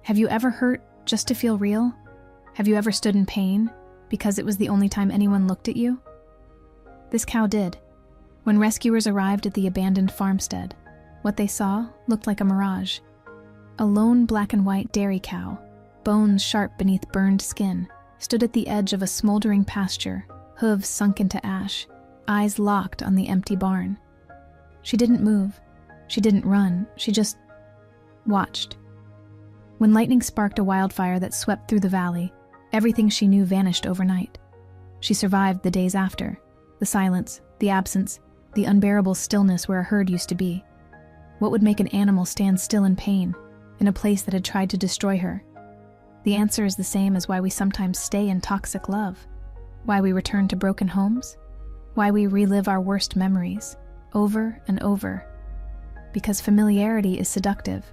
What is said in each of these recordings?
Have you ever hurt just to feel real? Have you ever stood in pain because it was the only time anyone looked at you? This cow did. When rescuers arrived at the abandoned farmstead, what they saw looked like a mirage. A lone black and white dairy cow, bones sharp beneath burned skin, stood at the edge of a smoldering pasture, hooves sunk into ash, eyes locked on the empty barn. She didn't move. She didn't run. She just watched. When lightning sparked a wildfire that swept through the valley, everything she knew vanished overnight. She survived the days after, the silence, the absence, the unbearable stillness where a herd used to be. What would make an animal stand still in pain, in a place that had tried to destroy her? The answer is the same as why we sometimes stay in toxic love, why we return to broken homes, why we relive our worst memories, over and over. Because familiarity is seductive,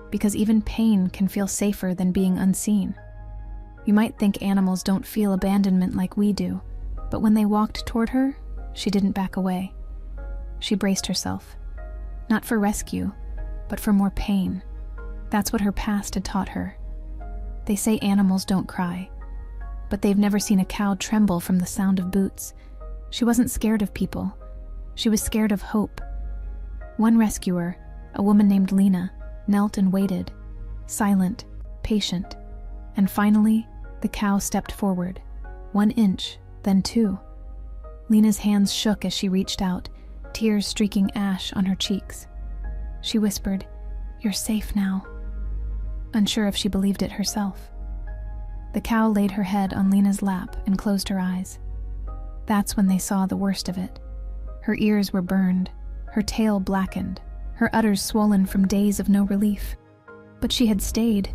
because even pain can feel safer than being unseen. You might think animals don't feel abandonment like we do, but when they walked toward her, she didn't back away. She braced herself, not for rescue, but for more pain. That's what her past had taught her. They say animals don't cry, but they've never seen a cow tremble from the sound of boots. She wasn't scared of people. She was scared of hope. One rescuer, a woman named Lena, knelt and waited, silent, patient, and finally, the cow stepped forward, 1 inch, then 2. Lena's hands shook as she reached out, tears streaking ash on her cheeks. She whispered, "You're safe now," unsure if she believed it herself. The cow laid her head on Lena's lap and closed her eyes. That's when they saw the worst of it. Her ears were burned, her tail blackened, her udders swollen from days of no relief. But she had stayed.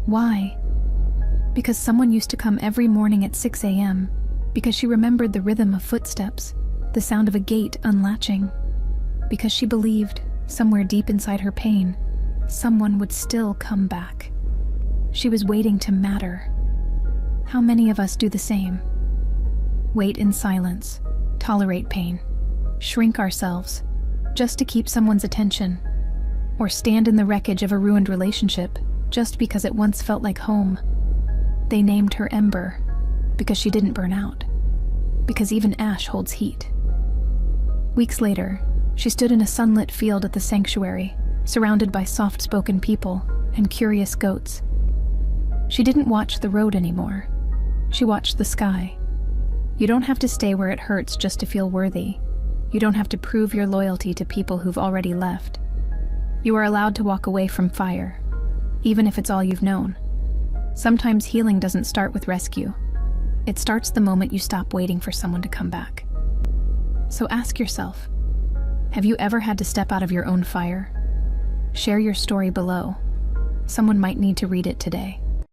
Why? Because someone used to come every morning at 6 a.m., because she remembered the rhythm of footsteps, the sound of a gate unlatching, because she believed, somewhere deep inside her pain, someone would still come back. She was waiting to matter. How many of us do the same? Wait in silence, tolerate pain, shrink ourselves, just to keep someone's attention, or stand in the wreckage of a ruined relationship just because it once felt like home. They named her Ember because she didn't burn out, because even ash holds heat. Weeks later, she stood in a sunlit field at the sanctuary, surrounded by soft-spoken people and curious goats. She didn't watch the road anymore. She watched the sky. You don't have to stay where it hurts just to feel worthy. You don't have to prove your loyalty to people who've already left. You are allowed to walk away from fire, even if it's all you've known. Sometimes healing doesn't start with rescue. It starts the moment you stop waiting for someone to come back. So ask yourself, have you ever had to step out of your own fire? Share your story below. Someone might need to read it today.